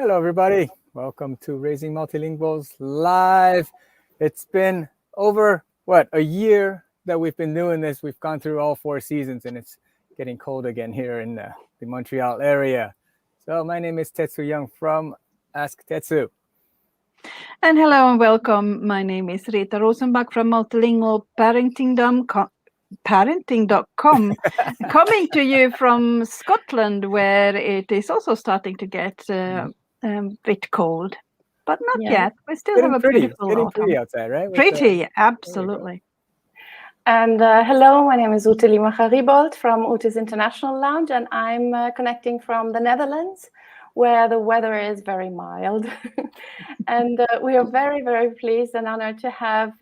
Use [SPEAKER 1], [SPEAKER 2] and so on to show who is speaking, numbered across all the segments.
[SPEAKER 1] Hello, everybody. Welcome to Raising Multilinguals Live. It's been over, a year that we've been doing this. We've gone through all 4 seasons, and it's getting cold again here in the Montreal area. So my name is Tetsu Young from Ask Tetsu.
[SPEAKER 2] And hello and welcome. My name is Rita Rosenbach from Multilingual Parenting.com, coming to you from Scotland, where it is also starting to get a bit cold, but not yet. We still have a beautiful autumn.
[SPEAKER 1] Pretty outside, right?
[SPEAKER 2] Pretty, absolutely.
[SPEAKER 3] And hello, my name is Ute Limacher-Riebold from Ute's International Lounge, and I'm connecting from the Netherlands, where the weather is very mild. And we are very, very pleased and honored to have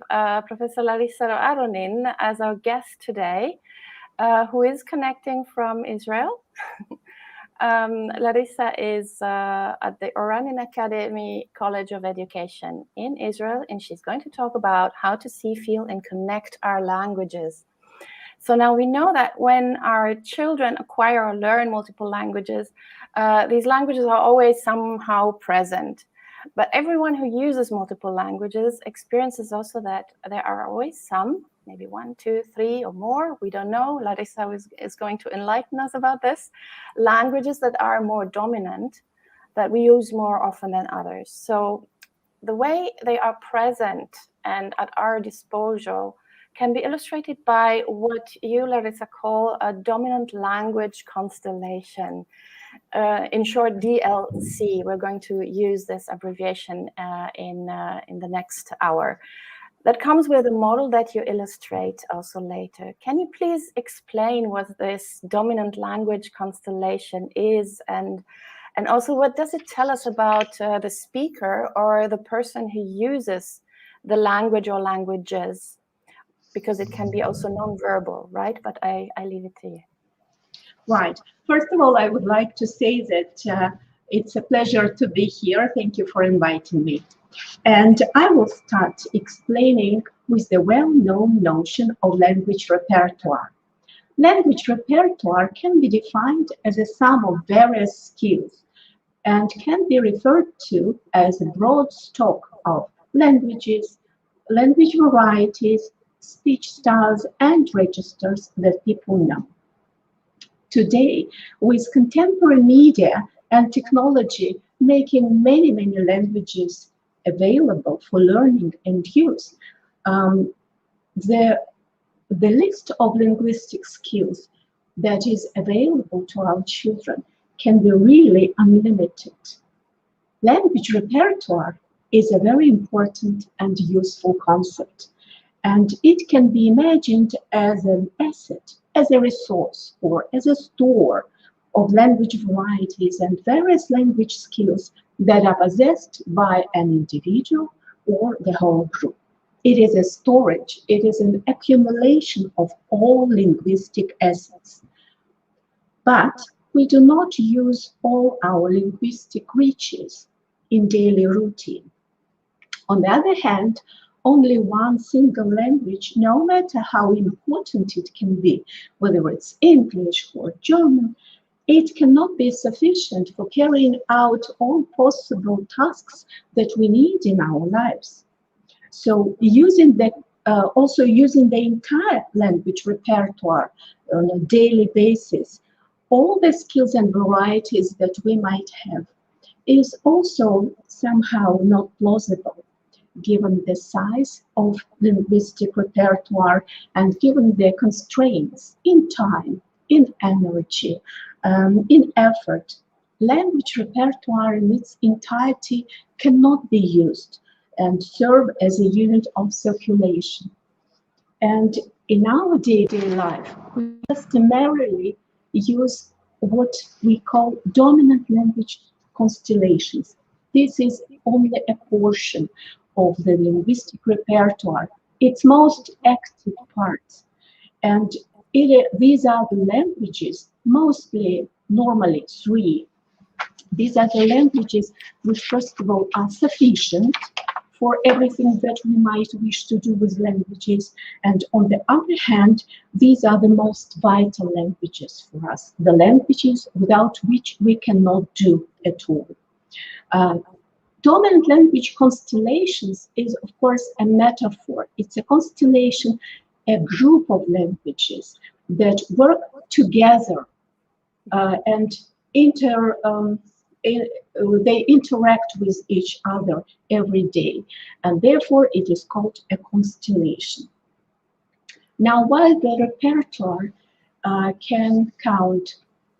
[SPEAKER 3] Professor Larissa Aronin as our guest today, who is connecting from Israel. Larissa is at the Oranim Academy College of Education in Israel, and she's going to talk about how to see, feel, and connect our languages. So now we know that when our children acquire or learn multiple languages, these languages are always somehow present. But everyone who uses multiple languages experiences also that there are always some, maybe 1, 2, 3 or more, we don't know. Larissa is going to enlighten us about this. Languages that are more dominant, that we use more often than others. So the way they are present and at our disposal can be illustrated by what you, Larissa, call a dominant language constellation. In short, DLC. We're going to use this abbreviation in the next hour. That comes with a model that you illustrate also later. Can you please explain what this dominant language constellation is, and also what does it tell us about the speaker or the person who uses the language or languages? Because it can be also non-verbal, right? But I leave it to you.
[SPEAKER 4] Right. First of all, I would like to say that it's a pleasure to be here. Thank you for inviting me. And I will start explaining with the well-known notion of language repertoire. Language repertoire can be defined as a sum of various skills and can be referred to as a broad stock of languages, language varieties, speech styles, and registers that people know. Today, with contemporary media and technology making many languages available for learning and use, the list of linguistic skills that is available to our children can be really unlimited. Language repertoire is a very important and useful concept, and it can be imagined as an asset, as a resource, or as a store of language varieties and various language skills that are possessed by an individual or the whole group. It is a storage, it is an accumulation of all linguistic assets. But we do not use all our linguistic riches in daily routine. On the other hand, only one single language, no matter how important it can be, whether it's English or German, it cannot be sufficient for carrying out all possible tasks that we need in our lives. So also using the entire language repertoire on a daily basis, all the skills and varieties that we might have, is also somehow not plausible, given the size of linguistic repertoire and given the constraints in time, in energy, in effort. Language repertoire in its entirety cannot be used and serve as a unit of circulation. And in our day-to-day life, we customarily use what we call dominant language constellations. This is only a portion of the linguistic repertoire, its most active parts. And these are the languages, mostly, normally 3. These are the languages which, first of all, are sufficient for everything that we might wish to do with languages. And on the other hand, these are the most vital languages for us, the languages without which we cannot do at all. Dominant language constellations is, of course, a metaphor. It's a constellation, a group of languages that work together and they interact with each other every day, and therefore it is called a constellation. Now, while the repertoire can count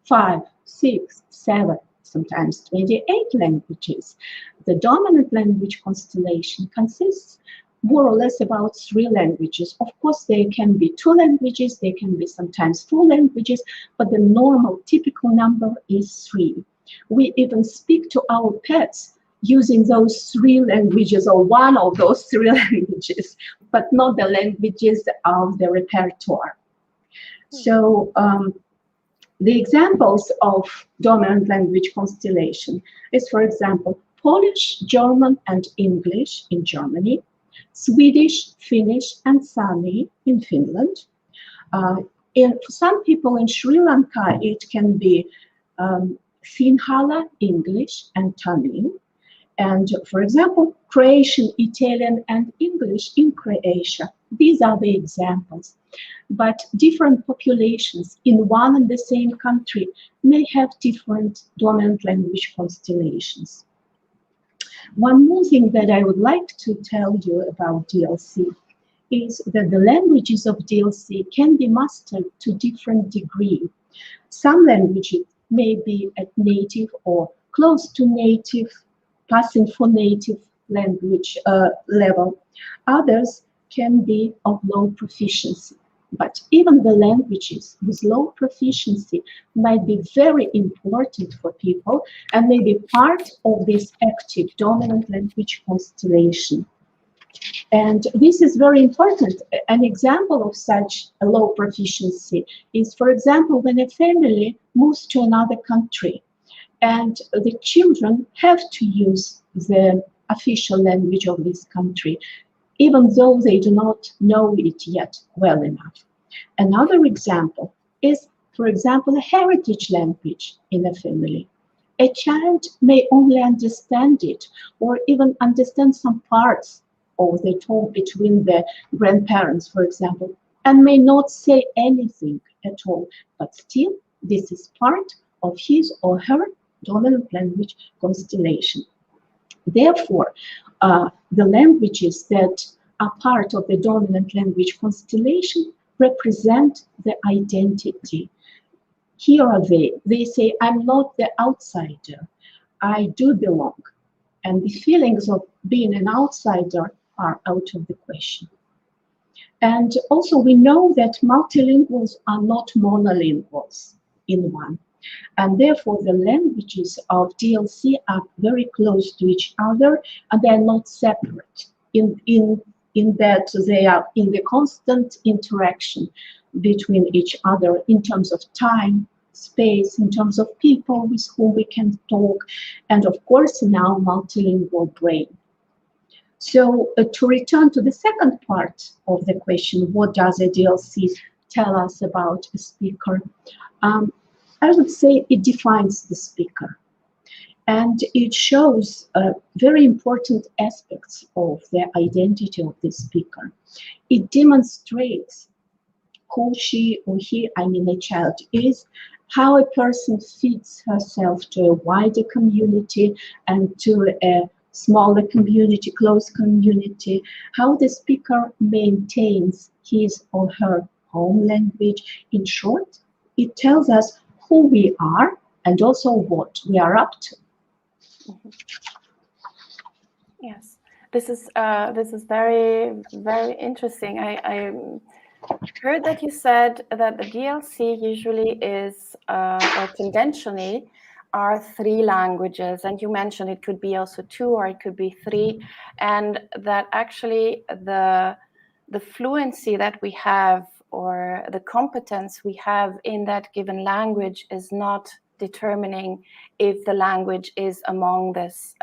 [SPEAKER 4] 5, 6, 7, sometimes 28 languages, the dominant language constellation consists more or less about 3 languages. Of course, there can be 2 languages, there can be sometimes 4 languages, but the normal, typical number is 3. We even speak to our pets using those 3 languages or one of those 3 languages, but not the languages of the repertoire. So the examples of dominant language constellation is, for example, Polish, German, and English in Germany, Swedish, Finnish, and Sami in Finland. For some people in Sri Lanka, it can be Sinhala, English, and Tamil. And for example, Croatian, Italian, and English in Croatia. These are the examples. But different populations in one and the same country may have different dominant language constellations. One more thing that I would like to tell you about DLC is that the languages of DLC can be mastered to different degree. Some languages may be at native or close to native, passing for native language level. Others can be of low proficiency. But even the languages with low proficiency might be very important for people and may be part of this active dominant language constellation. And this is very important. An example of such a low proficiency is, for example, when a family moves to another country and the children have to use the official language of this country, even though they do not know it yet well enough. Another example is, for example, a heritage language in a family. A child may only understand it or even understand some parts of the talk between the grandparents, for example, and may not say anything at all, but still this is part of his or her dominant language constellation. Therefore, the languages that are part of the dominant language constellation represent the identity. Here are they. They say, I'm not the outsider. I do belong. And the feelings of being an outsider are out of the question. And also we know that multilinguals are not monolinguals in one. And therefore the languages of DLC are very close to each other and they are not separate in that they are in the constant interaction between each other in terms of time, space, in terms of people with whom we can talk, and of course now multilingual brain. So to return to the second part of the question, what does a DLC tell us about a speaker? I would say it defines the speaker. And it shows very important aspects of the identity of the speaker. It demonstrates who she or he, I mean a child, is, how a person fits herself to a wider community and to a smaller community, close community, how the speaker maintains his or her home language. In short, it tells us who we are and also what we are up to.
[SPEAKER 3] Yes, this is very, very interesting. I heard that you said that the DLC usually is, or conventionally, are 3 languages, and you mentioned it could be also 2 or it could be 3, and that actually the fluency that we have or the competence we have in that given language is not determining if the language is among this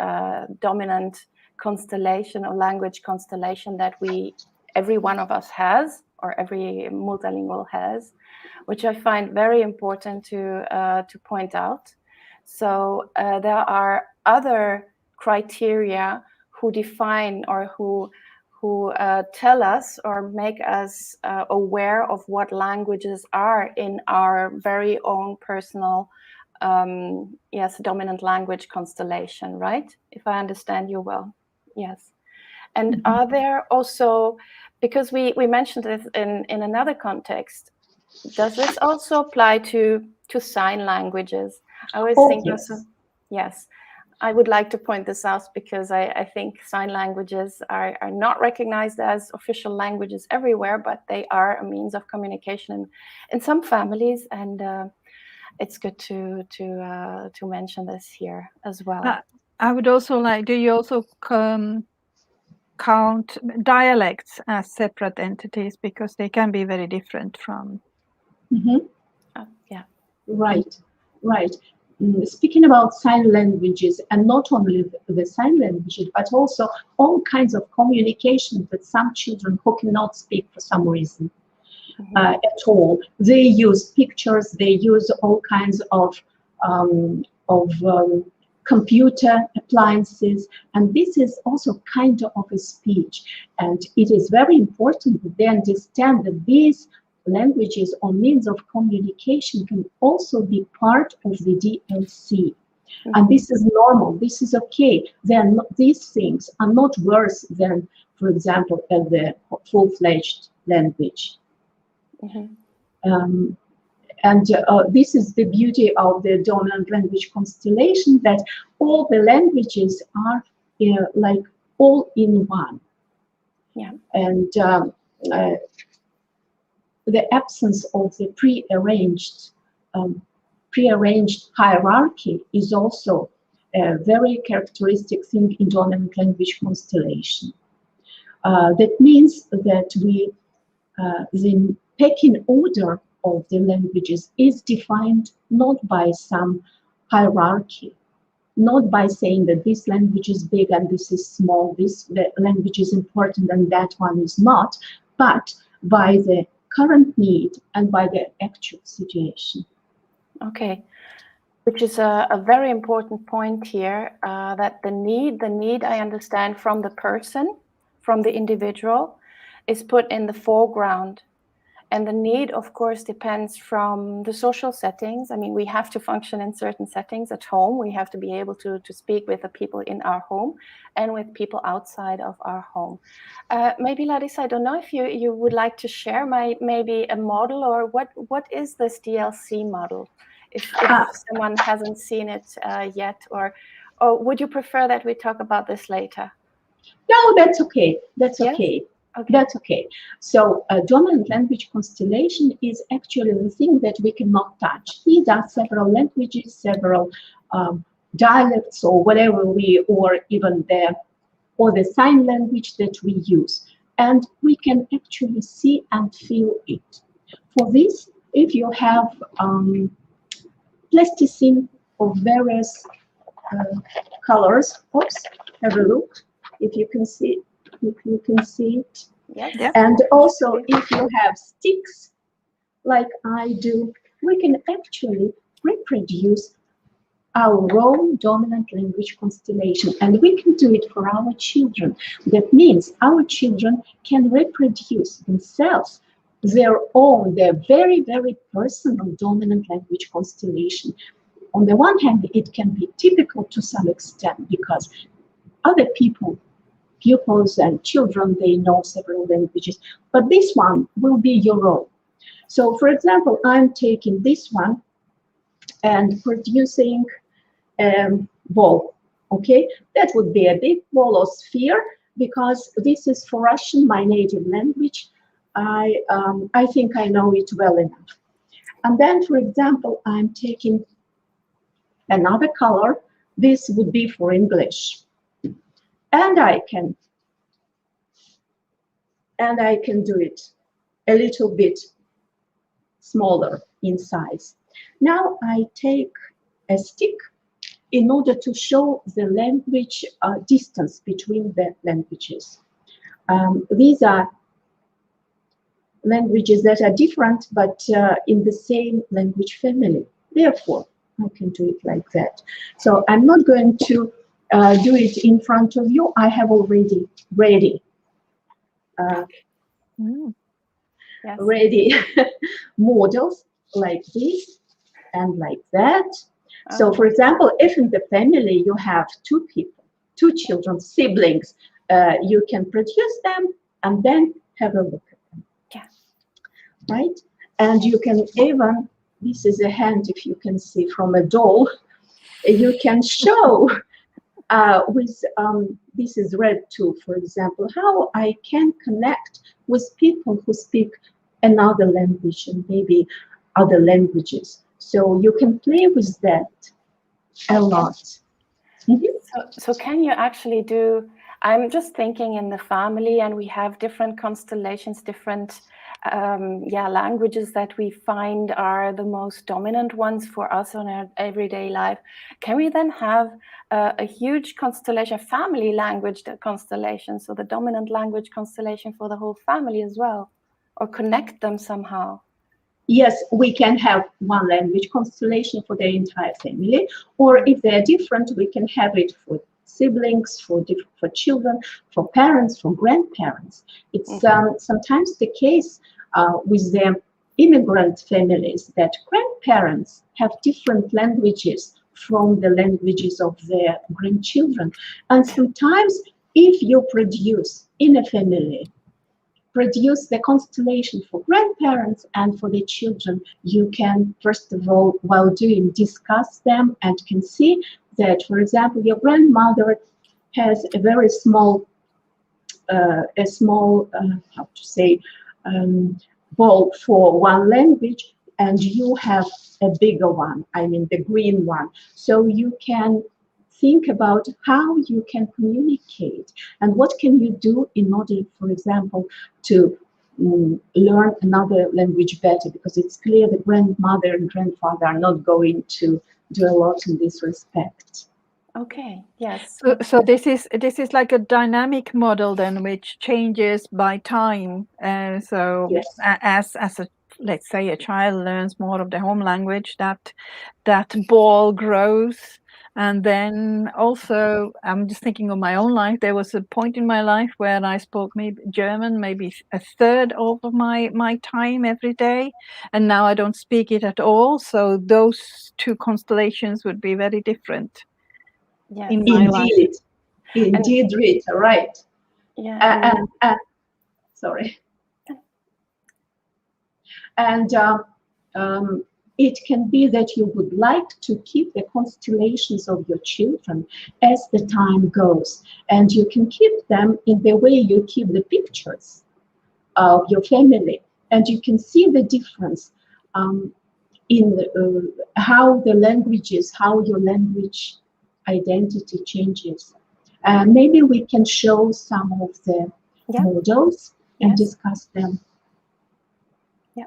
[SPEAKER 3] dominant constellation or language constellation that every one of us has, or every multilingual has, which I find very important to point out. So there are other criteria who define or who tell us or make us aware of what languages are in our very own personal dominant language constellation, right? If I understand you well. Yes. And are there also, because we mentioned this in another context, does this also apply to sign languages? I always think
[SPEAKER 4] yes.
[SPEAKER 3] also, yes. I would like to point this out because I think sign languages are not recognized as official languages everywhere, but they are a means of communication in some families, and it's good to mention this here as well.
[SPEAKER 2] I would also like, do you also count dialects as separate entities, because they can be very different from?
[SPEAKER 3] Yeah.
[SPEAKER 4] Right. Speaking about sign languages, and not only the sign languages, but also all kinds of communication that some children who cannot speak for some reason at all, they use pictures, they use all kinds of computer appliances, and this is also kind of a speech. And it is very important that they understand that these languages or means of communication can also be part of the DLC. And this is normal, this is okay. These things are not worse than, for example, the full-fledged language. This is the beauty of the dominant language constellation, that all the languages are like all in one.
[SPEAKER 3] Yeah.
[SPEAKER 4] And the absence of the prearranged hierarchy is also a very characteristic thing in dominant language constellation. That means that the pecking order of the languages is defined not by some hierarchy, not by saying that this language is big and this is small, this language is important and that one is not, but by the current need and by the actual situation.
[SPEAKER 3] Okay, which is a very important point here, that the need I understand from the person, from the individual, is put in the foreground. And the need, of course, depends from the social settings. I mean, we have to function in certain settings at home. We have to be able to speak with the people in our home and with people outside of our home. Maybe, Larissa, I don't know if you would like to share maybe a model, or what is this DLC model? If someone hasn't seen it yet, or would you prefer that we talk about this later?
[SPEAKER 4] No, that's okay. That's
[SPEAKER 3] Yes?
[SPEAKER 4] okay.
[SPEAKER 3] Okay.
[SPEAKER 4] That's okay. So dominant language constellation is actually the thing that we cannot touch. These are several languages, several dialects, or whatever or even the sign language that we use. And we can actually see and feel it. For this, if you have plasticine of various colors, have a look, if you can see. If you can see it.
[SPEAKER 3] Yes.
[SPEAKER 2] Yeah.
[SPEAKER 4] And also, if you have sticks, like I do, we can actually reproduce our own dominant language constellation, and we can do it for our children. That means our children can reproduce themselves, their very, very personal dominant language constellation. On the one hand, it can be typical to some extent, because other pupils and children, they know several languages, but this one will be your own. So, for example, I'm taking this one and producing a ball, okay? That would be a big ball or sphere, because this is for Russian, my native language. I think I know it well enough. And then, for example, I'm taking another color. This would be for English. And I can do it a little bit smaller in size. Now I take a stick in order to show the language distance between the languages. These are languages that are different, but in the same language family. Therefore, I can do it like that. So I'm not going to do it in front of you. I have already ready.
[SPEAKER 3] Yes.
[SPEAKER 4] Ready models like this and like that. So, for example, if in the family you have two people, two children, siblings, you can produce them and then have a look at them.
[SPEAKER 3] Yeah.
[SPEAKER 4] Right? And you can even, this is a hand, if you can see, from a doll, you can show with, this is red too, for example, how I can connect with people who speak another language and maybe other languages. So you can play with that a lot.
[SPEAKER 3] So can you actually do, I'm just thinking in the family, and we have different constellations, different languages that we find are the most dominant ones for us on our everyday life. Can we then have a huge constellation, family language constellation, so the dominant language constellation for the whole family as well, or connect them somehow?
[SPEAKER 4] Yes, we can have one language constellation for the entire family, or if they're different, we can have it for siblings, for children, for parents, for grandparents. It's sometimes the case with the immigrant families that grandparents have different languages from the languages of their grandchildren. And sometimes if you produce in a family, produce the constellation for grandparents and for the children, you can, first of all, while doing, discuss them and can see that, for example, your grandmother has a very small, how to say, ball for one language, and you have a bigger one, I mean the green one. So you can think about how you can communicate and what can you do in order, for example, to learn another language better, because it's clear the grandmother and grandfather are not going to do a lot in this respect.
[SPEAKER 3] Okay, yes.
[SPEAKER 2] So this is like a dynamic model then, which changes by time. So
[SPEAKER 4] yes.
[SPEAKER 2] as a, let's say, a child learns more of the home language, that ball grows. And then also, I'm just thinking of my own life. There was a point in my life where I spoke maybe German, maybe a third of my time every day, and now I don't speak it at all. So those two constellations would be very different.
[SPEAKER 3] Yes.
[SPEAKER 2] In my life.
[SPEAKER 4] Indeed, Rita, right.
[SPEAKER 3] Yeah.
[SPEAKER 4] Sorry. And it can be that you would like to keep the constellations of your children as the time goes, and you can keep them in the way you keep the pictures of your family, and you can see the difference in how the languages, how your language identity changes. Maybe we can show some of the models and discuss them.
[SPEAKER 3] Yeah.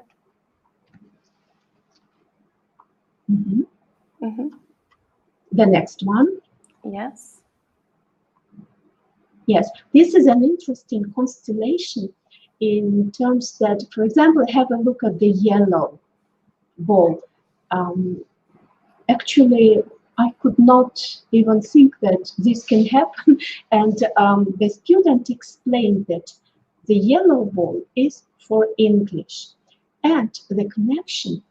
[SPEAKER 4] The next one.
[SPEAKER 3] Yes.
[SPEAKER 4] Yes, this is an interesting constellation in terms that, for example, have a look at the yellow ball. Actually, I could not even think that this can happen. And the student explained that the yellow ball is for English. And the connection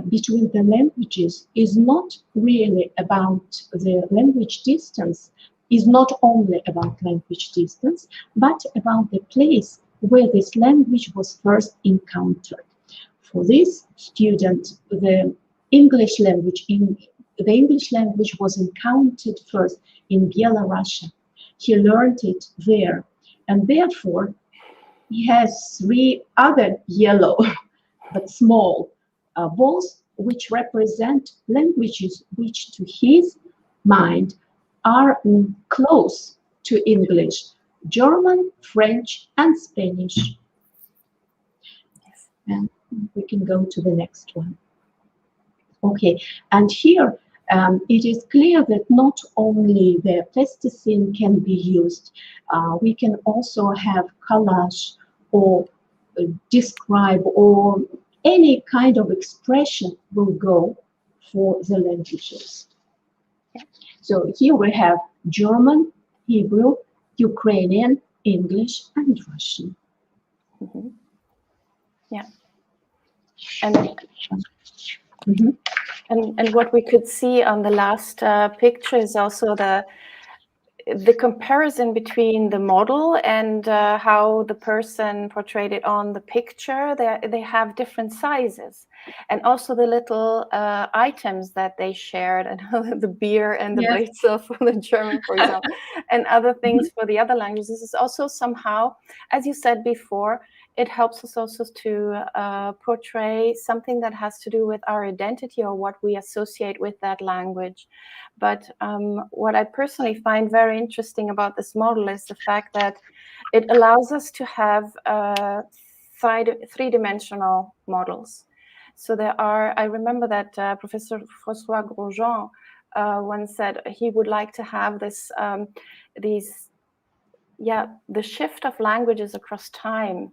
[SPEAKER 4] between the languages is not really about the language distance, is not only about language distance, but about the place where this language was first encountered. For this student, the English language was encountered first in Belarus. He learned it there, and therefore he has 3 other yellow but small balls which represent languages which to his mind are close to English: German, French, and Spanish. And we can go to the next one. Okay, and here it is clear that not only the plasticine can be used, we can also have collage or describe, or any kind of expression will go for the languages. So here we have German, Hebrew, Ukrainian, English, and Russian.
[SPEAKER 3] Mm-hmm. Yeah. And and what we could see on the last picture is also the comparison between the model and how the person portrayed it on the picture. They have different sizes, and also the little items that they shared, and the beer and the brezel for the German, for example, and other things for the other languages. This is also somehow, as you said before, it helps us also to portray something that has to do with our identity or what we associate with that language. But what I personally find very interesting about this model is the fact that it allows us to have three-dimensional models. So there are, I remember that Professor François Grosjean once said he would like to have this, the shift of languages across time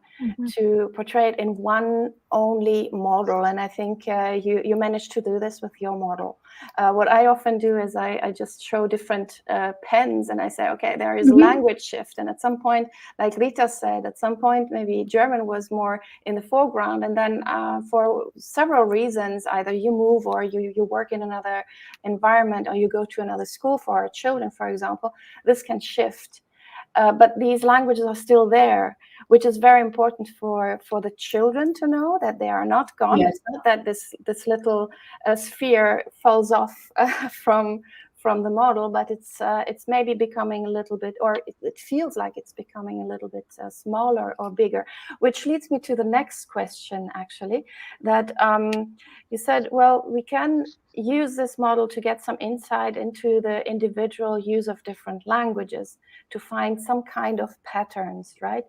[SPEAKER 3] to portray it in one only model. And I think you managed to do this with your model. What I often do is I just show different pens and I say, okay, there is a language shift. And at some point, like Rita said, at some point, maybe German was more in the foreground. And then for several reasons, either you move or you work in another environment or you go to another school for our children, for example, this can shift. But these languages are still there, which is very important for the children to know that they are not gone. Yes. It's not that this little sphere falls off from the model, but it's maybe becoming a little bit, or it feels like it's becoming a little bit smaller or bigger, which leads me to the next question, actually, that you said, well, we can use this model to get some insight into the individual use of different languages to find some kind of patterns, right?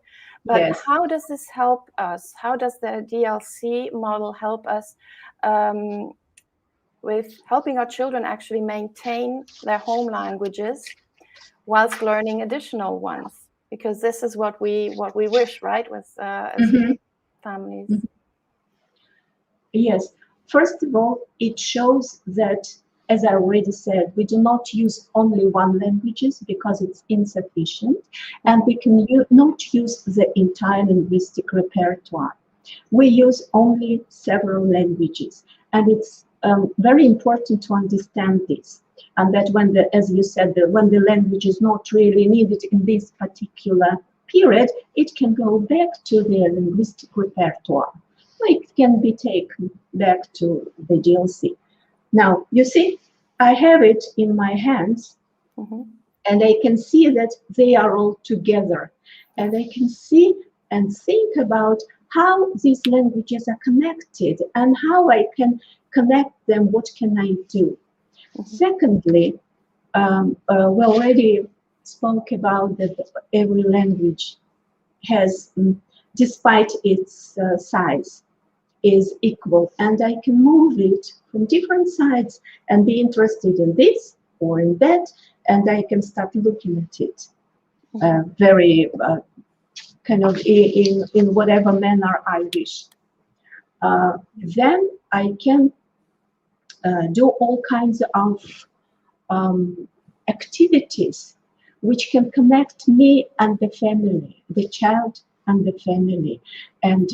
[SPEAKER 3] But yes. How does this help us? How does the DLC model help us with helping our children actually maintain their home languages whilst learning additional ones? Because this is what we wish, right, with as families.
[SPEAKER 4] Yes. First of all, it shows that, as I already said, we do not use only one language because it's insufficient, and we can not use the entire linguistic repertoire. We use only several languages, and it's very important to understand this, and that when as you said, when the language is not really needed in this particular period, it can go back to the linguistic repertoire. It can be taken back to the DLC. Now, you see, I have it in my hands, and I can see that they are all together. And I can see and think about how these languages are connected and how I can connect them. What can I do? Secondly, we already spoke about that every language has, despite its size, is equal, and I can move it from different sides and be interested in this or in that, and I can start looking at it very kind of in whatever manner I wish. Then I can do all kinds of activities which can connect me and the family, the child and the family, and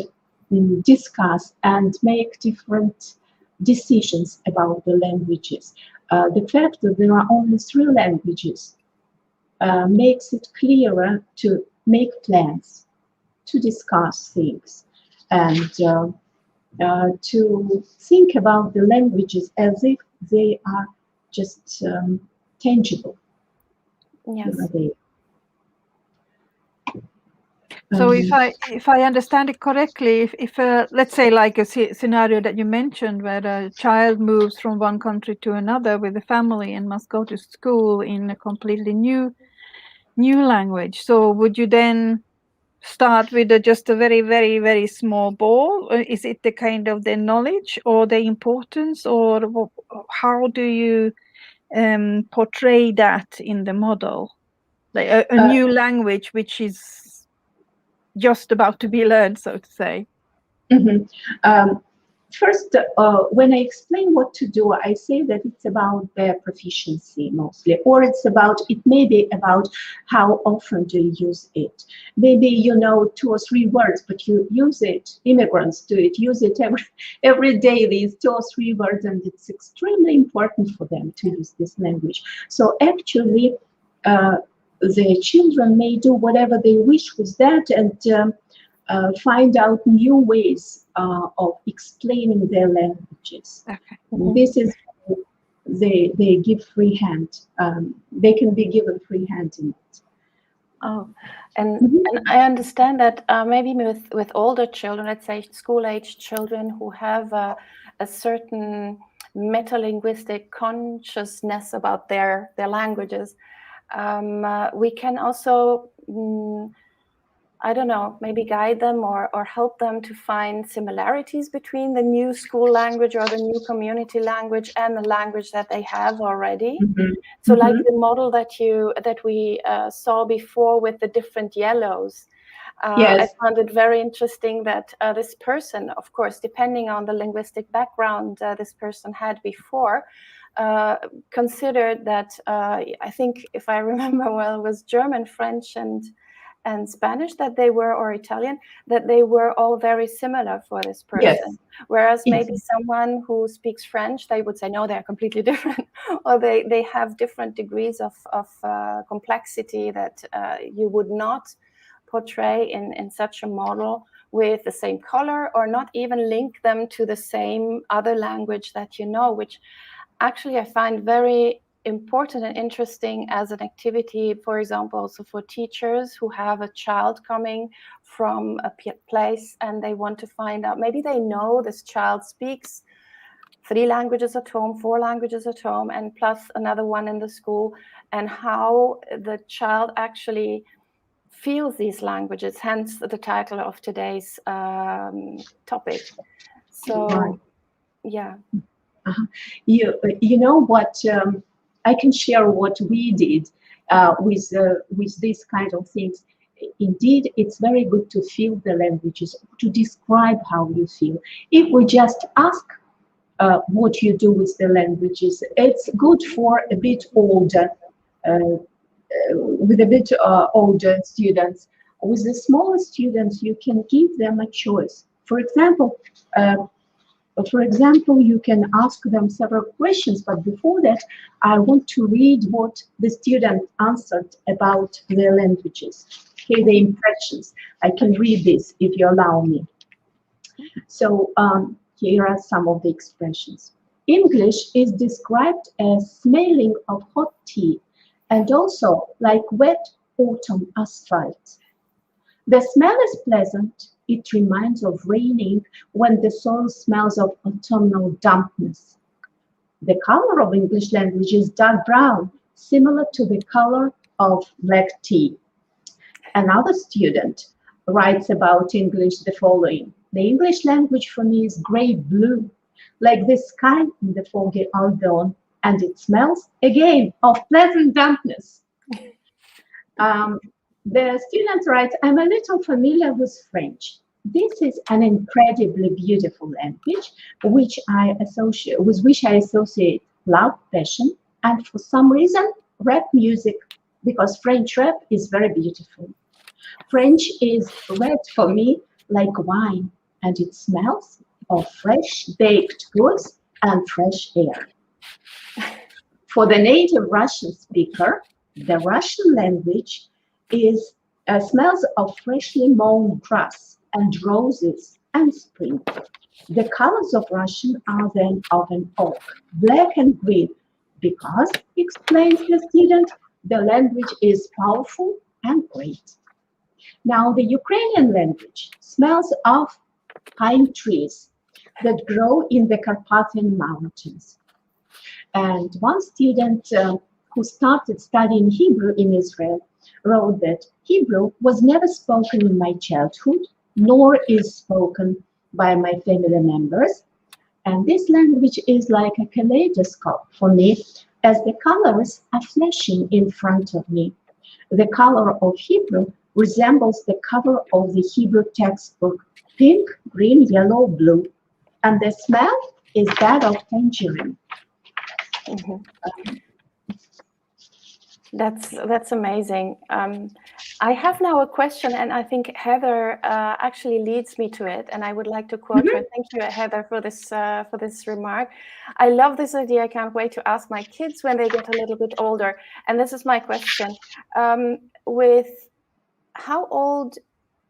[SPEAKER 4] discuss and make different decisions about the languages. The fact that there are only 3 languages makes it clearer to make plans, to discuss things, and to think about the languages as if they are just tangible.
[SPEAKER 2] Yes. So if I understand it correctly, if let's say like a scenario that you mentioned where a child moves from one country to another with a family and must go to school in a completely new language, so would you then start with just a very, very, very small ball? Or is it the kind of the knowledge or the importance, or how do you portray that in the model? Like a new language which is just about to be learned, so to say.
[SPEAKER 4] First, when I explain what to do, I say that it's about their proficiency mostly, or it may be about how often do you use it. Maybe you know 2 or 3 words, but you use it. Immigrants do it, use it every day, these 2 or 3 words, and it's extremely important for them to use this language. So actually, the children may do whatever they wish with that, and find out new ways of explaining their languages.
[SPEAKER 2] Okay.
[SPEAKER 4] This is they give free hand. They can be given free hand in it.
[SPEAKER 3] Oh, and I understand that maybe with older children, let's say school-age children who have a certain metalinguistic consciousness about their languages, we can also I don't know, maybe guide them or help them to find similarities between the new school language or the new community language and the language that they have already. So like the model that we saw before with the different yellows,
[SPEAKER 4] Yes.
[SPEAKER 3] I found it very interesting that this person, of course, depending on the linguistic background this person had before, considered that, I think if I remember well, it was German, French, and Spanish that they were, or Italian, that they were all very similar for this person.
[SPEAKER 4] Yes.
[SPEAKER 3] Whereas maybe someone who speaks French, they would say, no, they're completely different. Or they have different degrees of complexity that you would not portray in such a model with the same color, or not even link them to the same other language that you know, which actually I find very important and interesting as an activity, for example, also for teachers who have a child coming from a place and they want to find out, maybe they know this child speaks 3 languages at home, 4 languages at home, and plus another one in the school, and how the child actually feels these languages, hence the title of today's topic. So, yeah.
[SPEAKER 4] You know what, I can share what we did with these kind of things. Indeed, it's very good to feel the languages, to describe how you feel. If we just ask what you do with the languages, it's good for a bit older, with a bit older students. With the smaller students, you can give them a choice. For example, you can ask them several questions, but before that, I want to read what the student answered about their languages. Okay, the impressions. I can read this if you allow me. So here are some of the expressions. English is described as smelling of hot tea and also like wet autumn asphalt. The smell is pleasant. It reminds of raining when the soil smells of autumnal dampness. The color of English language is dark brown, similar to the color of black tea. Another student writes about English the following. The English language for me is gray-blue, like the sky in the foggy dawn, and it smells, again, of pleasant dampness. The student writes, I'm a little familiar with French. This is an incredibly beautiful language with which I associate love, passion, and for some reason, rap music, because French rap is very beautiful. French is red for me like wine, and it smells of fresh baked goods and fresh air. For the native Russian speaker, the Russian language smells of freshly mown grass and roses and spring. The colors of Russian are then of an oak, black and green, because, explains the student, the language is powerful and great. Now, the Ukrainian language smells of pine trees that grow in the Carpathian Mountains. And one student who started studying Hebrew in Israel wrote that Hebrew was never spoken in my childhood, nor is spoken by my family members. And this language is like a kaleidoscope for me, as the colors are flashing in front of me. The color of Hebrew resembles the cover of the Hebrew textbook, pink, green, yellow, blue. and the smell is that of tangerine.
[SPEAKER 3] That's amazing. I have now a question, and I think Heather actually leads me to it, and I would like to quote her. Thank you, Heather, for this remark. I love this idea. I can't wait to ask my kids when they get a little bit older. And this is my question: with how old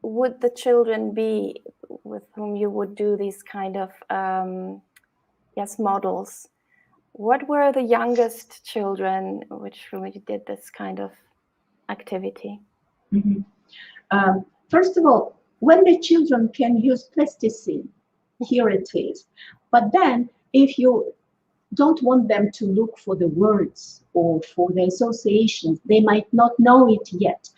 [SPEAKER 3] would the children be with whom you would do these kind of models? What were the youngest children which whom you did this kind of activity?
[SPEAKER 4] First of all, when the children can use plasticine, here it is. But then if you don't want them to look for the words or for the associations, they might not know it yet.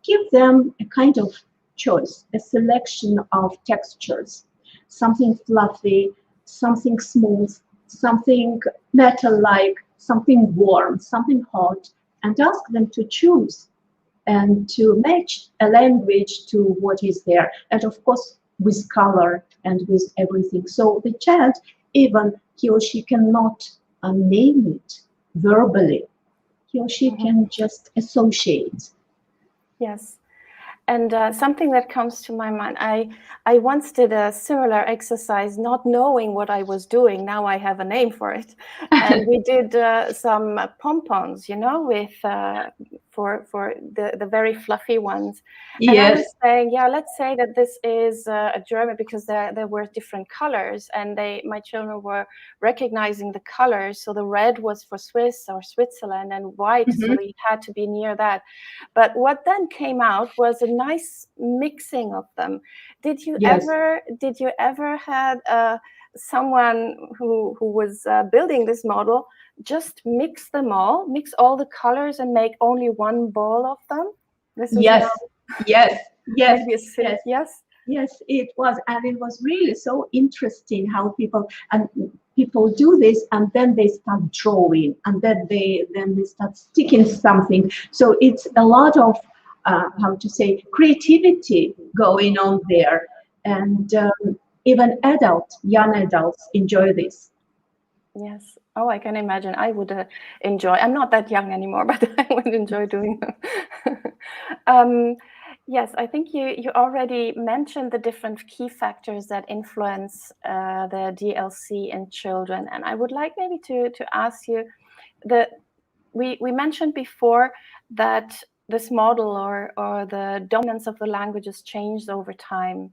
[SPEAKER 4] Give them a kind of choice, a selection of textures, something fluffy, something smooth, something metal-like, something warm, something hot, and ask them to choose and to match a language to what is there. And of course, with color and with everything. So the child, even he or she cannot name it verbally. He or she can just associate.
[SPEAKER 3] Yes. And something that comes to my mind, I once did a similar exercise, not knowing what I was doing. Now I have a name for it. And we did some pom-poms, you know, with for the very fluffy ones. And I was saying, let's say that this is a German, because there were different colors, and my children were recognizing the colors. So the red was for Swiss or Switzerland, and white, so they had to be near that. But what then came out was a nice mixing of them. Did you ever had someone who was building this model just mix them all, mix all the colors and make only one ball of them? This is
[SPEAKER 4] yes, it was, and it was really so interesting how people do this, and then they start drawing, and then they start sticking something. So it's a lot of creativity going on there, and even young adults enjoy this.
[SPEAKER 3] Yes. Oh, I can imagine. I would enjoy. I'm not that young anymore, but I would enjoy doing them. Yes, I think you already mentioned the different key factors that influence the DLC in children, and I would like maybe to ask you we mentioned before that this model or the dominance of the languages changed over time.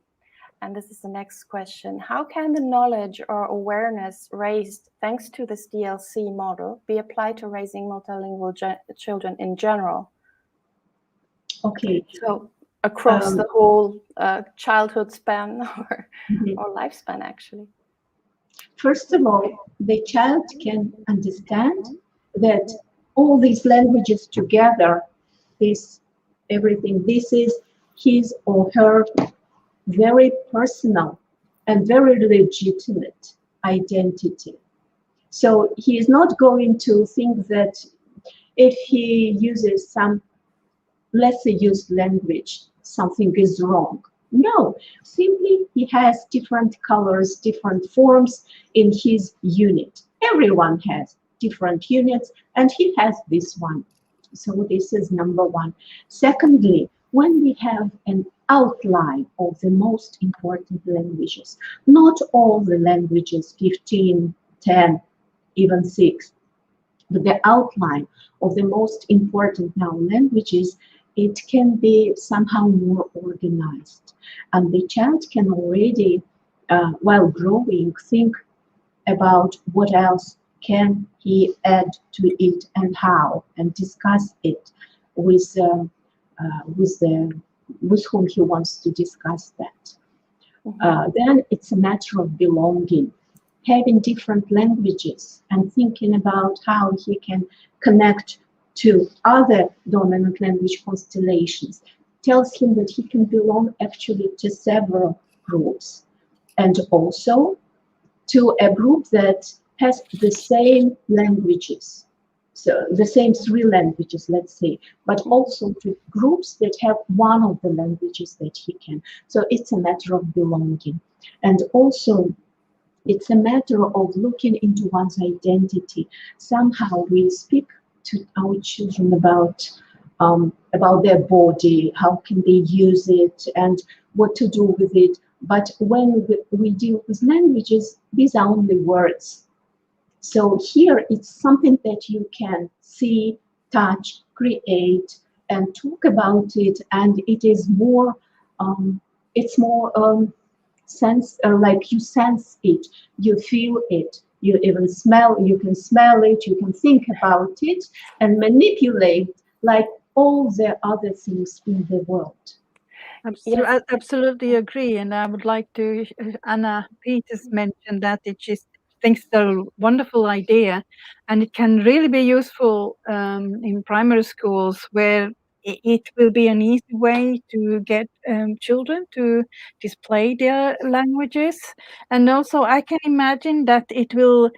[SPEAKER 3] And this is the next question. How can the knowledge or awareness raised thanks to this DLC model be applied to raising multilingual children in general?
[SPEAKER 4] Okay.
[SPEAKER 3] So across the whole childhood span or lifespan, actually.
[SPEAKER 4] First of all, the child can understand that all these languages together, this is his or her very personal and very legitimate identity. So he is not going to think that if he uses some lesser used language, something is wrong. No, simply he has different colors, different forms in his unit. Everyone has different units, and he has this one. So this is number one. Secondly, when we have an outline of the most important languages, not all the languages, 15, 10, even 6, but the outline of the most important now languages, it can be somehow more organized. And the child can already, while growing, think about what else can he add to it and how, and discuss it with whom he wants to discuss that. Then it's a matter of belonging, having different languages and thinking about how he can connect to other dominant language constellations, tells him that he can belong actually to several groups, and also to a group that has the same languages. so the same three languages, let's say, but also to groups that have one of the languages that he can. So it's a matter of belonging. And also, it's a matter of looking into one's identity. Somehow we speak to our children about their body, how can they use it, and what to do with it. But when we deal with languages, these are only words. So here it's something that you can see, touch, create, and talk about it, and it is more, sense, like you sense it, you feel it, you even smell, you can smell it, you can think about it, and manipulate like all the other things in the world.
[SPEAKER 2] I absolutely agree, and I would like to. Anna Peters mentioned that she thinks it's a wonderful idea, and it can really be useful in primary schools where it will be an easy way to get children to display their languages, and also I can imagine that it will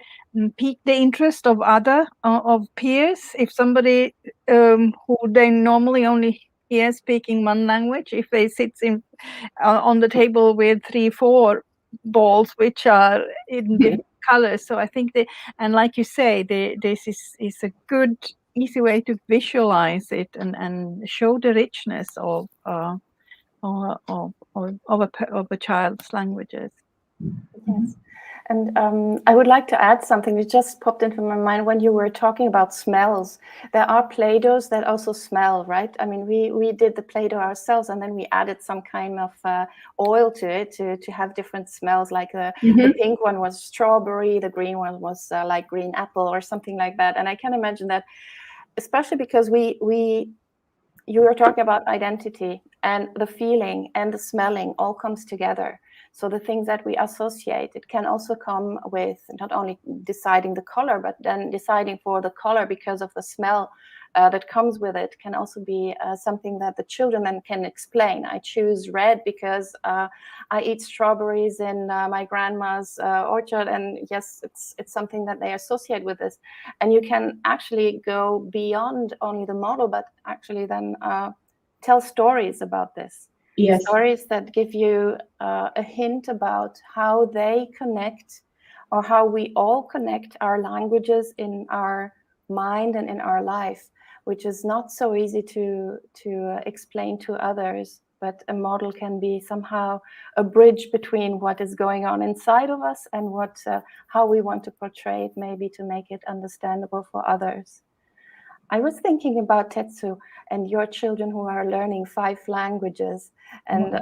[SPEAKER 2] pique the interest of other of peers if somebody who they normally only hear speaking one language, if they sit on the table with 3-4 balls which are in different colors. So I think and like you say, this is a good easy way to visualize it and show the richness of a child's languages.
[SPEAKER 3] Yes. And I would like to add something that just popped into my mind when you were talking about smells. There are Play-Dohs that also smell, right? I mean, we did the Play-Doh ourselves, and then we added some kind of oil to it to have different smells. Like the pink one was strawberry, the green one was like green apple or something like that. And I can imagine that, especially because you were talking about identity, and the feeling and the smelling all comes together. So the things that we associate, it can also come with not only deciding the color, but then deciding for the color because of the smell that comes with it can also be something that the children then can explain. I choose red because I eat strawberries in my grandma's orchard, and yes, it's something that they associate with this. And you can actually go beyond only the model, but actually then tell stories about this.
[SPEAKER 4] Yes.
[SPEAKER 3] Stories that give you a hint about how they connect, or how we all connect our languages in our mind and in our life, which is not so easy to explain to others. But a model can be somehow a bridge between what is going on inside of us and how we want to portray it, maybe to make it understandable for others. I was thinking about Tetsu and your children who are learning 5 languages, and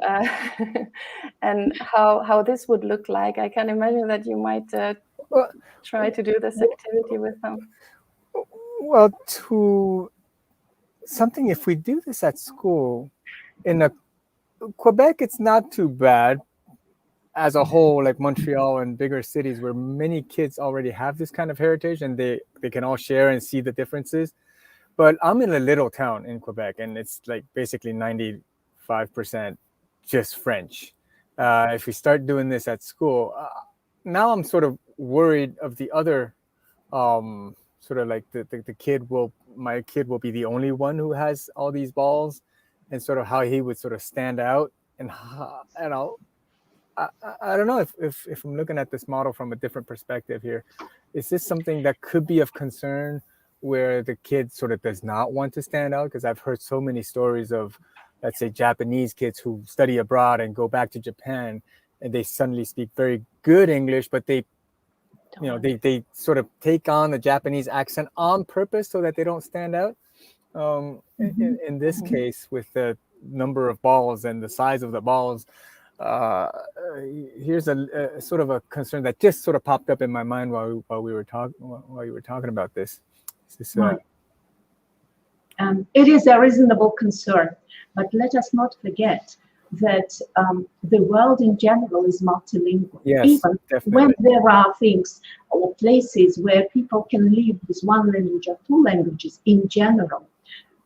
[SPEAKER 3] and how this would look like. I can imagine that you might try to do this activity with them.
[SPEAKER 1] Well, if we do this at school, in Quebec, it's not too bad as a whole, like Montreal and bigger cities where many kids already have this kind of heritage and they can all share and see the differences. But I'm in a little town in Quebec, and it's like basically 95% just French. If we start doing this at school, now I'm sort of worried of the other, sort of like my kid will be the only one who has all these balls, and sort of how he would sort of stand out. And I don't know if I'm looking at this model from a different perspective here. Is this something that could be of concern, where the kid sort of does not want to stand out? Because I've heard so many stories of, let's say, Japanese kids who study abroad and go back to Japan, and they suddenly speak very good English, but they sort of take on the Japanese accent on purpose so that they don't stand out. In this case, with the number of balls and the size of the balls, here's a sort of a concern that just sort of popped up in my mind while you were talking about this.
[SPEAKER 4] It is a reasonable concern, but let us not forget that the world in general is multilingual.
[SPEAKER 1] Yes,
[SPEAKER 4] even
[SPEAKER 1] definitely.
[SPEAKER 4] When there are things or places where people can live with one language or 2 languages in general,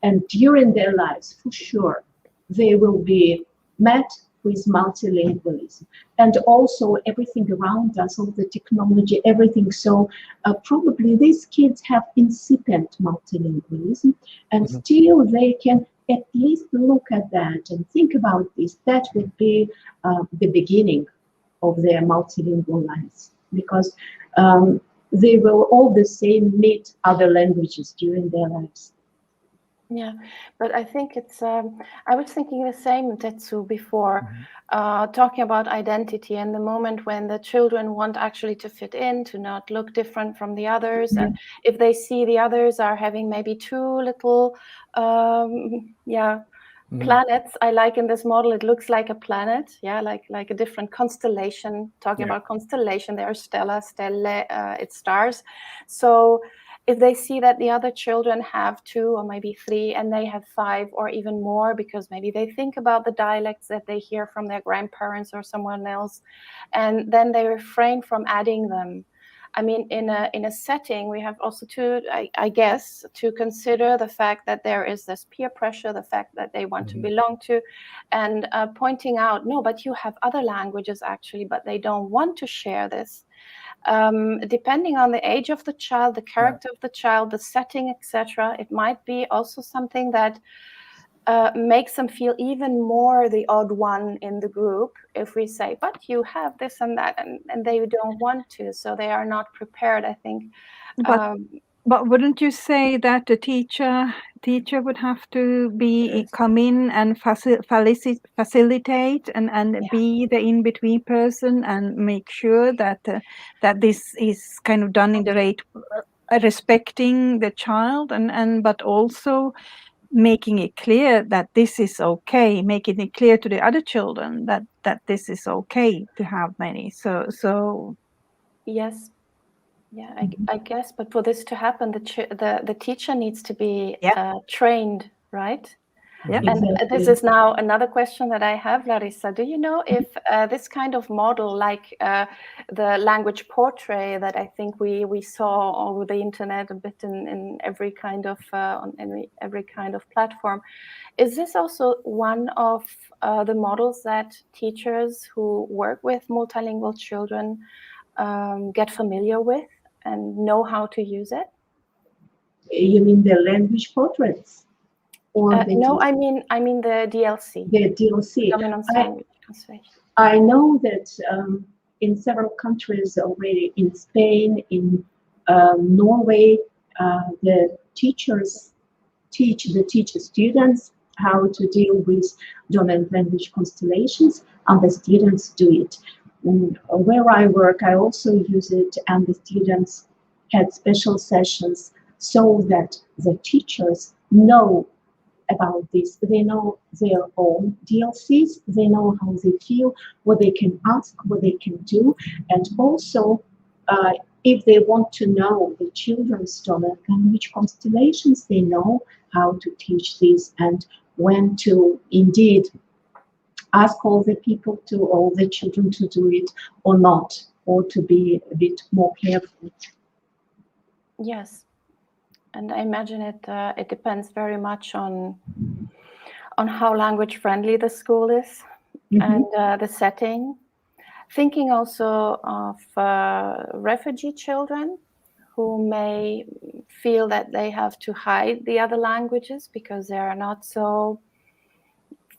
[SPEAKER 4] and during their lives, for sure, they will be met with multilingualism, and also everything around us, all the technology, everything. So probably these kids have incipient multilingualism, and still they can at least look at that and think about this. That would be the beginning of their multilingual lives, because they will all the same meet other languages during their lives.
[SPEAKER 3] Yeah, but I think it's, I was thinking the same, Tetsu, before, talking about identity and the moment when the children want actually to fit in, to not look different from the others. And if they see the others are having maybe two little, planets, I like in this model, it looks like a planet, like a different constellation, talking about constellation, there are stella, it's stars. So if they see that the other children have 2 or maybe 3 and they have 5 or even more, because maybe they think about the dialects that they hear from their grandparents or someone else, and then they refrain from adding them. I mean, in a setting, we have also to, I guess, to consider the fact that there is this peer pressure, the fact that they want to belong to, and pointing out, no, but you have other languages actually, but they don't want to share this. Depending on the age of the child, the character of the child, the setting, etc., it might be also something that makes them feel even more the odd one in the group if we say, but you have this and that, and they don't want to, so they are not prepared, I think.
[SPEAKER 2] But wouldn't you say that the teacher would have to come in and facilitate and be the in-between person and make sure that that this is kind of done in the right, respecting the child and but also making it clear that this is okay, making it clear to the other children that this is okay to have many. So
[SPEAKER 3] yes. Yeah, I guess, but for this to happen, the teacher needs to be trained, right?
[SPEAKER 2] Yeah.
[SPEAKER 3] And this is now another question that I have, Larissa. Do you know if this kind of model, like the language portrait that I think we saw over the internet a bit in every kind of on every kind of platform, is this also one of the models that teachers who work with multilingual children get familiar with and know how to use it?
[SPEAKER 4] You mean the language portraits? Or
[SPEAKER 3] no, I mean the DLC.
[SPEAKER 4] The DLC.
[SPEAKER 3] Dominant Language Constellation.
[SPEAKER 4] I know that in several countries already, in Spain, in Norway, the teachers teach students how to deal with dominant language constellations, and the students do it. Where I work, I also use it, and the students had special sessions so that the teachers know about this. They know their own DLCs, they know how they feel, what they can ask, what they can do, and also if they want to know the children's dominant language constellations, they know how to teach this and when to indeed ask all the children to do it or not, or to be a bit more careful.
[SPEAKER 3] Yes. And I imagine it depends very much on how language friendly the school is and the setting. Thinking also of refugee children who may feel that they have to hide the other languages because they are not so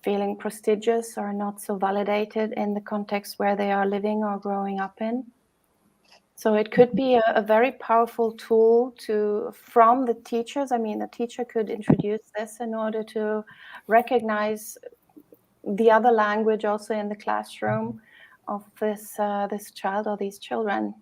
[SPEAKER 3] feeling prestigious or not so validated in the context where they are living or growing up in. So it could be a very powerful tool from the teachers. I mean, the teacher could introduce this in order to recognize the other language also in the classroom of this child or these children.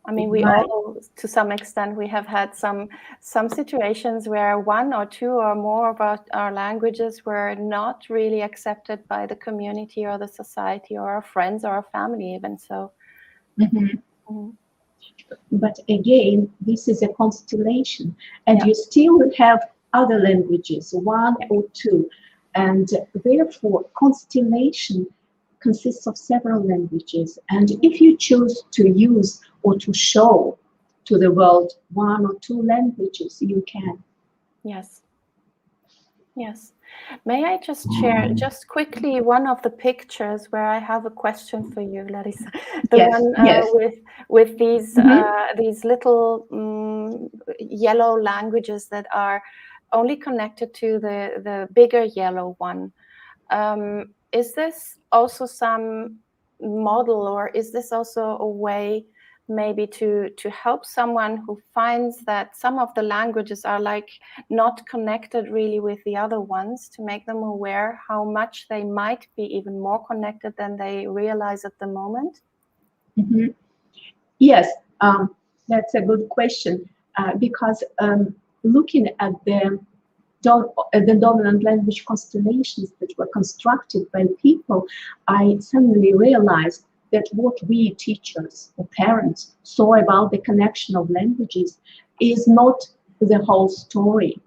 [SPEAKER 3] I mean, we all, to some extent, we have had some situations where 1 or 2 or more of our languages were not really accepted by the community or the society or our friends or our family even. So.
[SPEAKER 4] But again, this is a constellation, and you still have other languages, 1 or 2, and therefore constellation consists of several languages. And if you choose to use or to show to the world 1 or 2 languages, you can.
[SPEAKER 3] Yes. May I just share just quickly one of the pictures where I have a question for you, Larissa? The
[SPEAKER 4] Yes,
[SPEAKER 3] one
[SPEAKER 4] yes.
[SPEAKER 3] with these
[SPEAKER 4] Mhm.
[SPEAKER 3] these little yellow languages that are only connected to the bigger yellow one. Is this also some model, or is this also a way maybe to help someone who finds that some of the languages are like not connected really with the other ones, to make them aware how much they might be even more connected than they realize at the moment?
[SPEAKER 4] Mhm. Yes, that's a good question, because looking at the dominant language constellations that were constructed by people, I suddenly realized that what we teachers or parents saw about the connection of languages is not the whole story.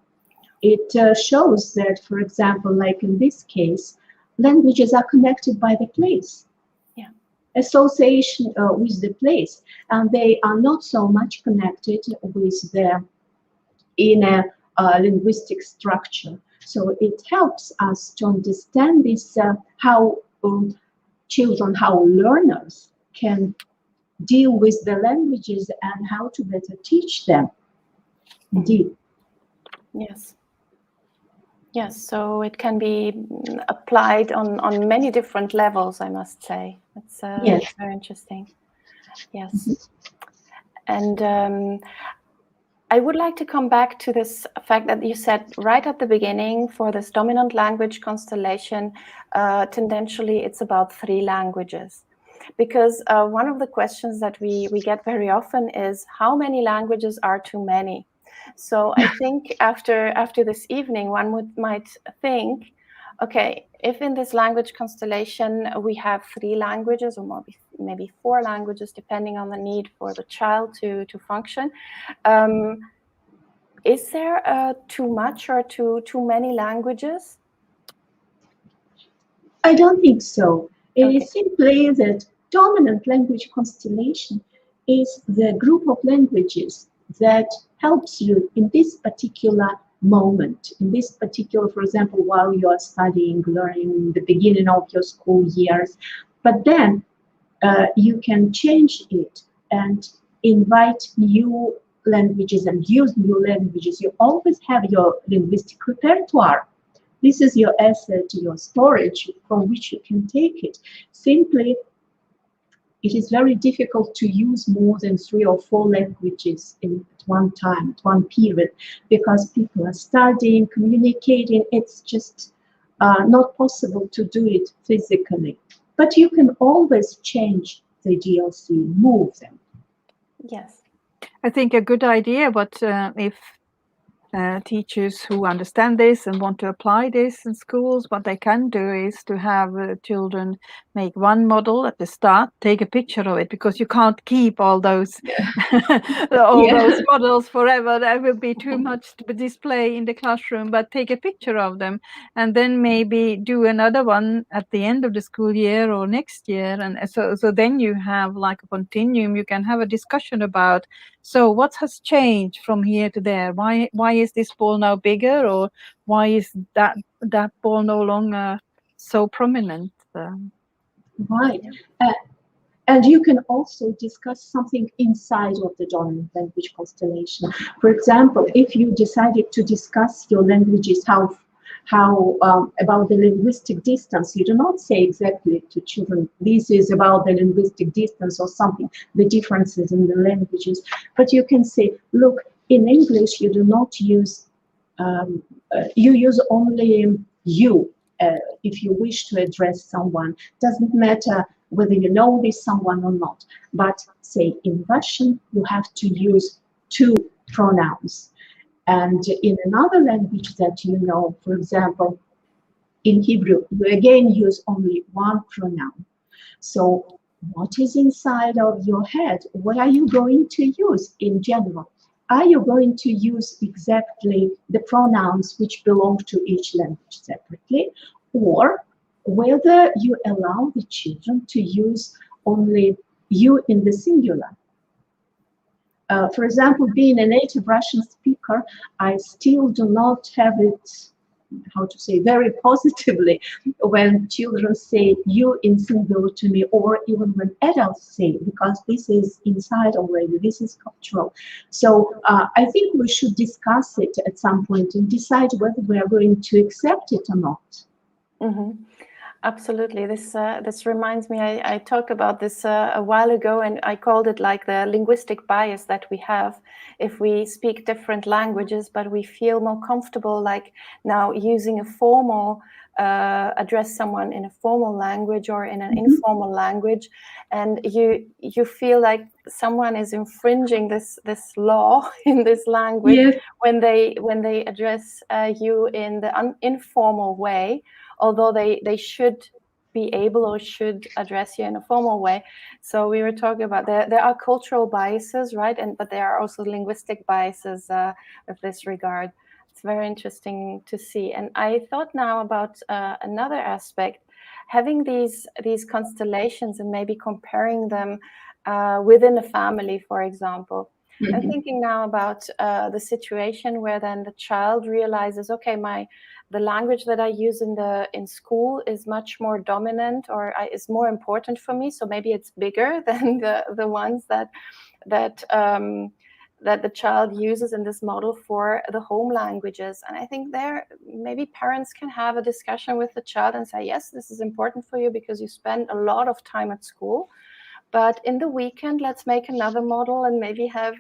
[SPEAKER 4] It shows that, for example, like in this case, languages are connected by the place.
[SPEAKER 3] Yeah.
[SPEAKER 4] Association with the place, and they are not so much connected with the inner linguistic structure. So it helps us to understand this, how children, how learners can deal with the languages and how to better teach them. Indeed.
[SPEAKER 3] Yes. Yes, so it can be applied on many different levels, I must say. It's
[SPEAKER 4] Yes.
[SPEAKER 3] very interesting. Yes.
[SPEAKER 4] Mhm.
[SPEAKER 3] And I would like to come back to this fact that you said right at the beginning, for this dominant language constellation, tendentially it's about 3 languages. Because one of the questions that we get very often is, how many languages are too many? So I think after this evening, one might think, okay, if in this language constellation we have 3 languages, or maybe 4 languages, depending on the need for the child to function, is there too much or too many languages?
[SPEAKER 4] I don't think so. It
[SPEAKER 3] Okay.
[SPEAKER 4] is simply that dominant language constellation is the group of languages that helps you in this particular moment, in this particular, for example, while you are studying, learning, the beginning of your school years. But then you can change it and invite new languages and use new languages. You always have your linguistic repertoire. This is your asset, your storage from which you can take it. Simply, it is very difficult to use more than 3 or 4 languages at one time, at one period, because people are studying, communicating. It's just not possible to do it physically. But you can always change the DLC, move them.
[SPEAKER 3] Yes.
[SPEAKER 2] I think a good idea, but if teachers who understand this and want to apply this in schools, what they can do is to have children make one model at the start, take a picture of it, because you can't keep all those those models forever. That will be too much to display in the classroom, but take a picture of them and then maybe do another one at the end of the school year or next year. And so then you have like a continuum. You can have a discussion about, so what has changed from here to there? Why is this ball now bigger, or why is that ball no longer so prominent?
[SPEAKER 4] Right. And you can also discuss something inside of the dominant language constellation. For example, if you decided to discuss your languages, how about the linguistic distance, you do not say exactly to children, this is about the linguistic distance or something, the differences in the languages. But you can say, look, in English, you do not use, you use only you. If you wish to address someone, doesn't matter whether you know this someone or not. But say in Russian, you have to use 2 pronouns. And in another language that you know, for example, in Hebrew, you again use only 1 pronoun. So what is inside of your head? What are you going to use in general? Are you going to use exactly the pronouns which belong to each language separately? Or whether you allow the children to use only you in the singular? For example, being a native Russian speaker, I still do not have it how to say, very positively when children say you in singular to me, or even when adults say, because this is inside already, this is cultural. So I think we should discuss it at some point and decide whether we are going to accept it or not.
[SPEAKER 3] Absolutely. This reminds me, I talked about this a while ago, and I called it like the linguistic bias that we have if we speak different languages, but we feel more comfortable like now using a formal, address someone in a formal language or in an informal language, and you feel like someone is infringing this law in this language.
[SPEAKER 4] Yes.
[SPEAKER 3] when they address you in the informal way, although they should be able or should address you in a formal way. So we were talking about there are cultural biases, right? But there are also linguistic biases of this regard. It's very interesting to see. And I thought now about another aspect, having these constellations and maybe comparing them within a family, for example. I'm thinking now about the situation where then the child realizes, okay, the language that I use in school is much more dominant or is more important for me. So maybe it's bigger than the ones that the child uses in this model for the home languages. And I think there maybe parents can have a discussion with the child and say, yes, this is important for you because you spend a lot of time at school. But in the weekend, let's make another model and maybe have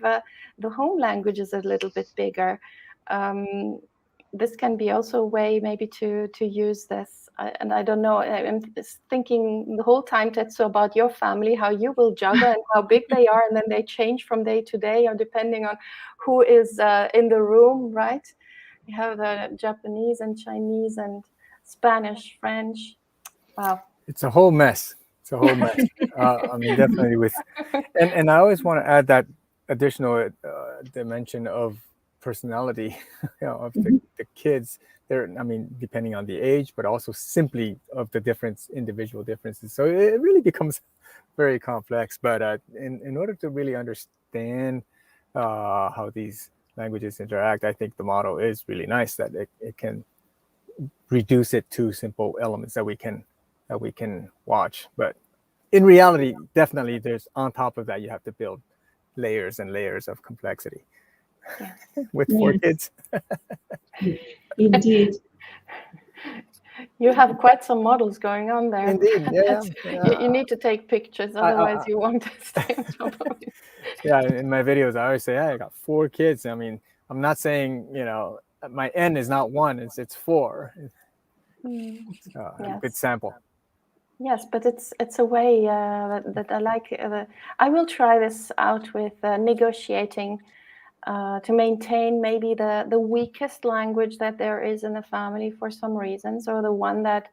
[SPEAKER 3] the home languages a little bit bigger. This can be also a way maybe to use this. And I don't know, I'm thinking the whole time, Tetsu, about your family, how you will juggle and how big they are. And then they change from day to day or depending on who is in the room, right? You have the Japanese and Chinese and Spanish, French. Wow.
[SPEAKER 1] It's a whole mess. It's a whole mess. I mean, definitely with, and I always want to add that additional dimension of personality, of the kids. I mean, depending on the age, but also simply of the individual differences. So it really becomes very complex. But in order to really understand how these languages interact, I think the model is really nice that it can reduce it to simple elements that we can watch. But in reality, definitely there's on top of that, you have to build layers and layers of complexity.
[SPEAKER 3] Yeah.
[SPEAKER 1] With 4 kids.
[SPEAKER 4] Indeed.
[SPEAKER 3] You have quite some models going on there.
[SPEAKER 1] Indeed, yeah.
[SPEAKER 3] You need to take pictures, otherwise you won't stay in trouble.
[SPEAKER 1] Yeah, in my videos, I always say, hey, I got 4 kids. I mean, I'm not saying, my N is not 1, it's 4.
[SPEAKER 3] Yes.
[SPEAKER 1] Good sample.
[SPEAKER 3] Yes, but it's a way that I like. I will try this out with negotiating to maintain maybe the weakest language that there is in the family for some reasons, or the one that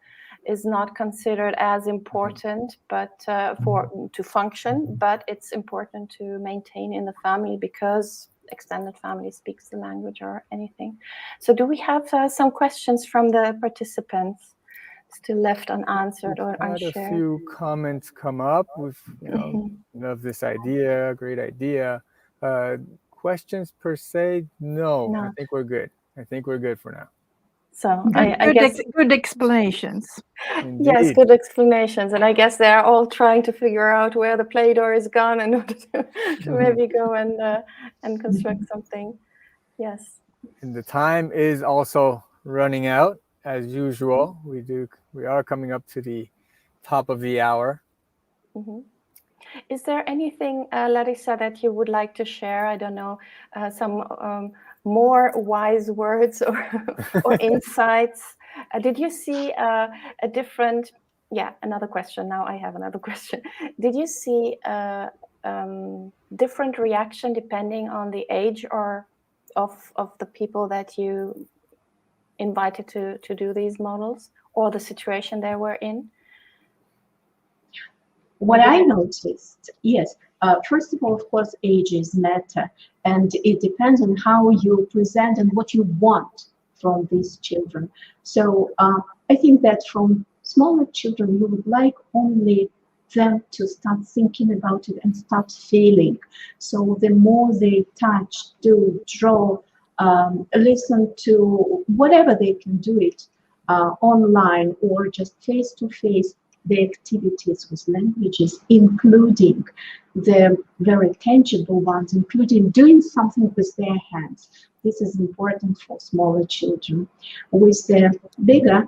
[SPEAKER 3] is not considered as important, but to function, but it's important to maintain in the family because extended family speaks the language or anything. So do we have some questions from the participants still left unanswered or unshared?
[SPEAKER 1] Had a few comments come up with, love this idea, great idea. Questions per se, no. I think we're good. I think we're good for now.
[SPEAKER 3] So I guess
[SPEAKER 2] good explanations.
[SPEAKER 1] Indeed.
[SPEAKER 3] Yes, good explanations, and I guess they're all trying to figure out where the Play-Doh is gone in order to maybe go and construct something. Yes.
[SPEAKER 1] And the time is also running out as usual. We are coming up to the top of the hour.
[SPEAKER 3] Is there anything, Larissa, that you would like to share? I don't know, some more wise words or insights. Did you see a different? Yeah, another question. Now I have another question. Did you see different reaction depending on the age or of the people that you invited to do these models or the situation they were in?
[SPEAKER 4] What I noticed, yes, first of all, of course, ages matter, and it depends on how you present and what you want from these children. So I think that from smaller children, you would like only them to start thinking about it and start feeling. So the more they touch, do, draw, listen to whatever they can do it online or just face-to-face, the activities with languages, including the very tangible ones, including doing something with their hands. This is important for smaller children. With the bigger,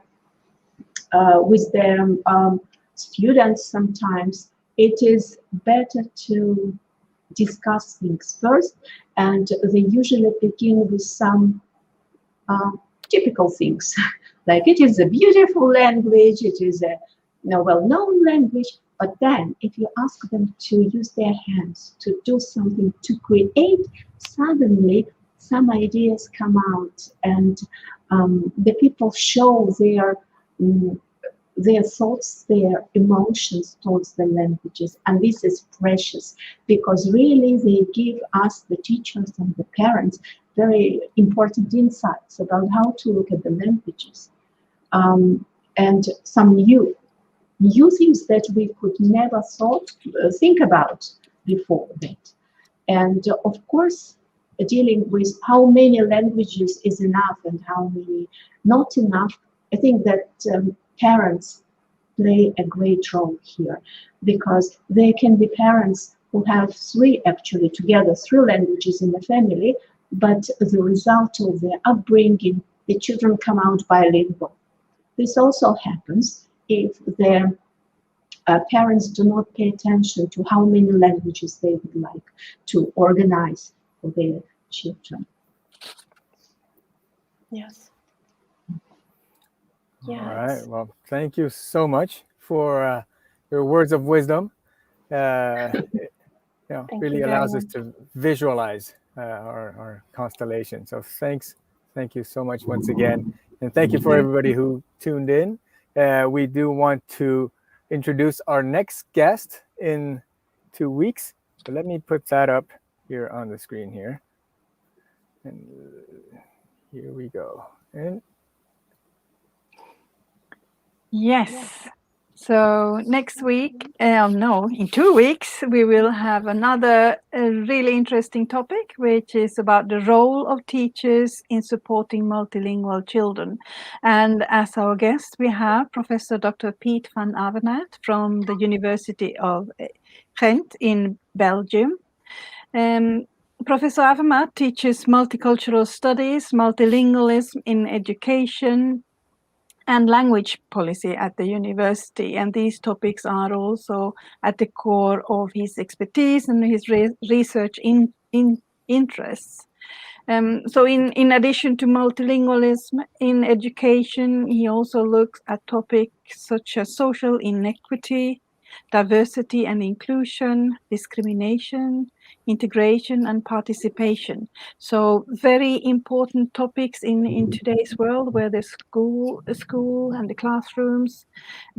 [SPEAKER 4] with the students, sometimes it is better to discuss things first, and they usually begin with some typical things, like it is a beautiful language, it is a well-known language. But then if you ask them to use their hands to do something, to create, suddenly some ideas come out, and the people show their thoughts, their emotions towards the languages. And this is precious, because really they give us, the teachers and the parents, very important insights about how to look at the languages, and some new things that we could never think about before that. And of course, dealing with how many languages is enough and how many not enough, I think that parents play a great role here, because there can be parents who have three languages in the family, but the result of their upbringing, the children come out bilingual. This also happens if the parents do not pay attention to how many languages they would like to organize for their children.
[SPEAKER 3] Yes.
[SPEAKER 1] All right. Well, thank you so much for your words of wisdom. Really allows us to visualize our constellation. So thank you so much once again, and thank you for everybody who tuned in. We do want to introduce our next guest in 2 weeks. So let me put that up here on the screen here, and here we go. And
[SPEAKER 2] yes. So next week, in 2 weeks, we will have another really interesting topic, which is about the role of teachers in supporting multilingual children. And as our guest, we have Professor Dr. Piet van Avermaet from the University of Ghent in Belgium. Professor Avermaet teaches multicultural studies, multilingualism in education, and language policy at the university, and these topics are also at the core of his expertise and his research interests. So in addition to multilingualism in education, he also looks at topics such as social inequity, diversity and inclusion, discrimination, integration and participation. So very important topics in today's world, where the school and the classrooms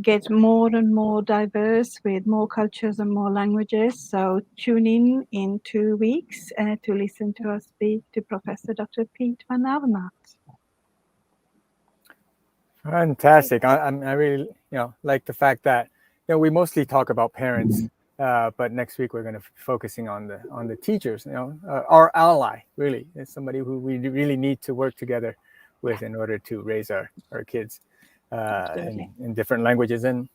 [SPEAKER 2] get more and more diverse with more cultures and more languages. So tune in 2 weeks to listen to us speak to Professor Dr. Piet van Avermaet.
[SPEAKER 1] Fantastic. I really like the fact that we mostly talk about parents, but next week we're going to be focusing on the teachers. Our ally really is somebody who we really need to work together with in order to raise our kids in different languages and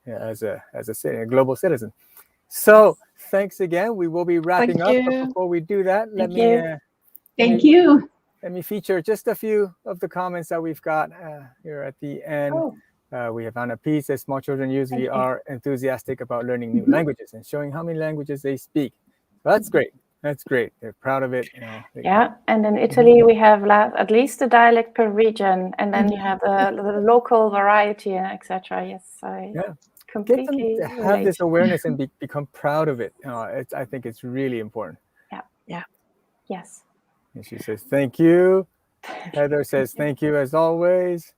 [SPEAKER 1] as a global citizen. So thanks again. We will be wrapping up, but before we do that, let me feature just a few of the comments that we've got here at the end. We have Anna P. says small children usually are enthusiastic about learning new languages and showing how many languages they speak. So that's great. That's great. They're proud of it.
[SPEAKER 3] Yeah, and in Italy we have at least a dialect per region, and then you have the local variety, etc. Yes, I completely
[SPEAKER 1] get them to have this awareness and become proud of it. I think it's really important.
[SPEAKER 2] Yeah.
[SPEAKER 3] Yes.
[SPEAKER 1] And she says thank you. Heather says thank you as always.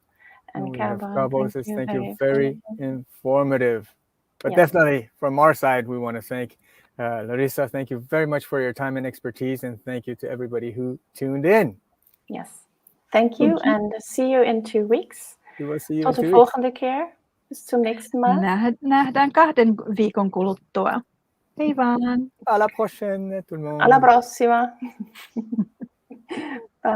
[SPEAKER 3] And
[SPEAKER 1] Cabo says thank you, very informative. But definitely from our side, we want to thank Larissa. Thank you very much for your time and expertise, and thank you to everybody who tuned in.
[SPEAKER 3] Yes, thank you, and see you in 2 weeks.
[SPEAKER 1] We will see you
[SPEAKER 3] Tot
[SPEAKER 1] in 2
[SPEAKER 3] de
[SPEAKER 1] weeks.
[SPEAKER 3] volgende keer. Dus zum nächsten Mal.
[SPEAKER 2] Nähdään 2 viikon kuluttua. Hei vaan.
[SPEAKER 1] À la prochaine, tout le monde.
[SPEAKER 3] Alla prossima. Bye.